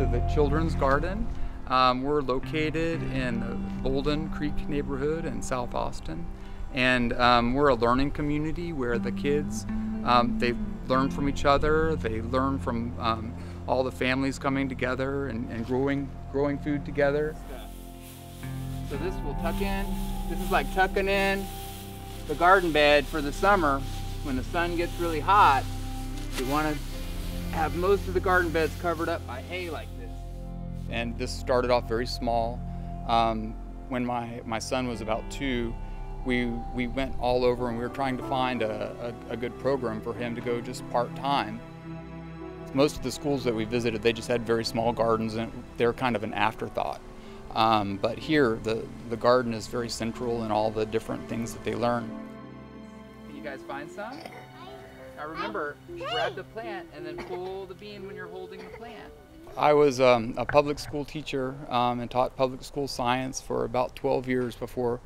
to the Children's Garden. We're located in the Bolden Creek neighborhood in South Austin. And we're a learning community where the kids, they learn from each other, they learn from all the families coming together and growing food together. So this will tuck in. This is like tucking in the garden bed for the summer. When the sun gets really hot, we want to have most of the garden beds covered up by hay like this. And this started off very small. When my son was about 2, we went all over and we were trying to find a good program for him to go just part-time. Most of the schools that we visited, they just had very small gardens and they're kind of an afterthought. But here, the garden is very central in all the different things that they learn. Can you guys find some? Now remember, grab the plant and then pull the bean when you're holding the plant. I was a public school teacher and taught public school science for about 12 years before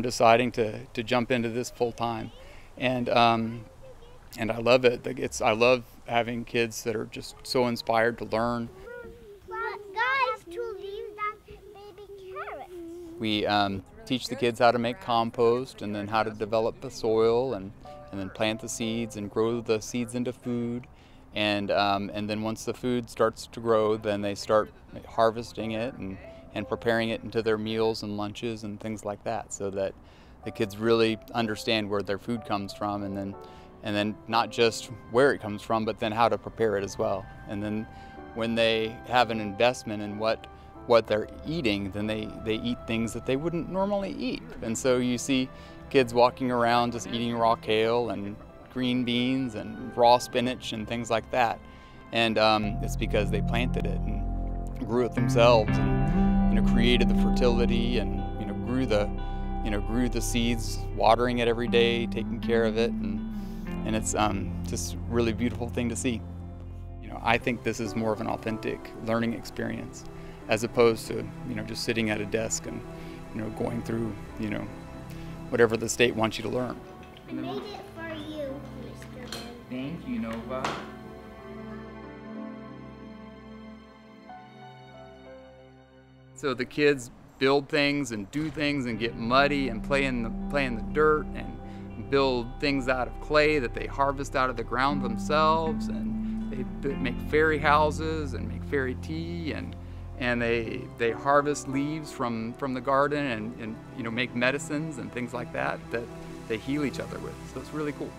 deciding to jump into this full time. And I love it. I love having kids that are just so inspired to learn. Guys, to leave that baby carrots. We teach the kids how to make compost and then how to develop the soil and then plant the seeds and grow the seeds into food. And then once the food starts to grow, then they start harvesting it and preparing it into their meals and lunches and things like that, so that the kids really understand where their food comes from, and then not just where it comes from, but then how to prepare it as well. And then when they have an investment in what they're eating, then they eat things that they wouldn't normally eat. And so you see kids walking around just eating raw kale and green beans and raw spinach and things like that. And it's because they planted it and grew it themselves and created the fertility and grew the seeds, watering it every day, taking care of it, and it's just a really beautiful thing to see. I think this is more of an authentic learning experience as opposed to just sitting at a desk and going through whatever the state wants you to learn. I made it for you, Mr. Ben. Thank you, Nova. So the kids build things and do things and get muddy and play in the dirt and build things out of clay that they harvest out of the ground themselves, and they make fairy houses and make fairy tea, and they harvest leaves from the garden and make medicines and things like that they heal each other with. So it's really cool.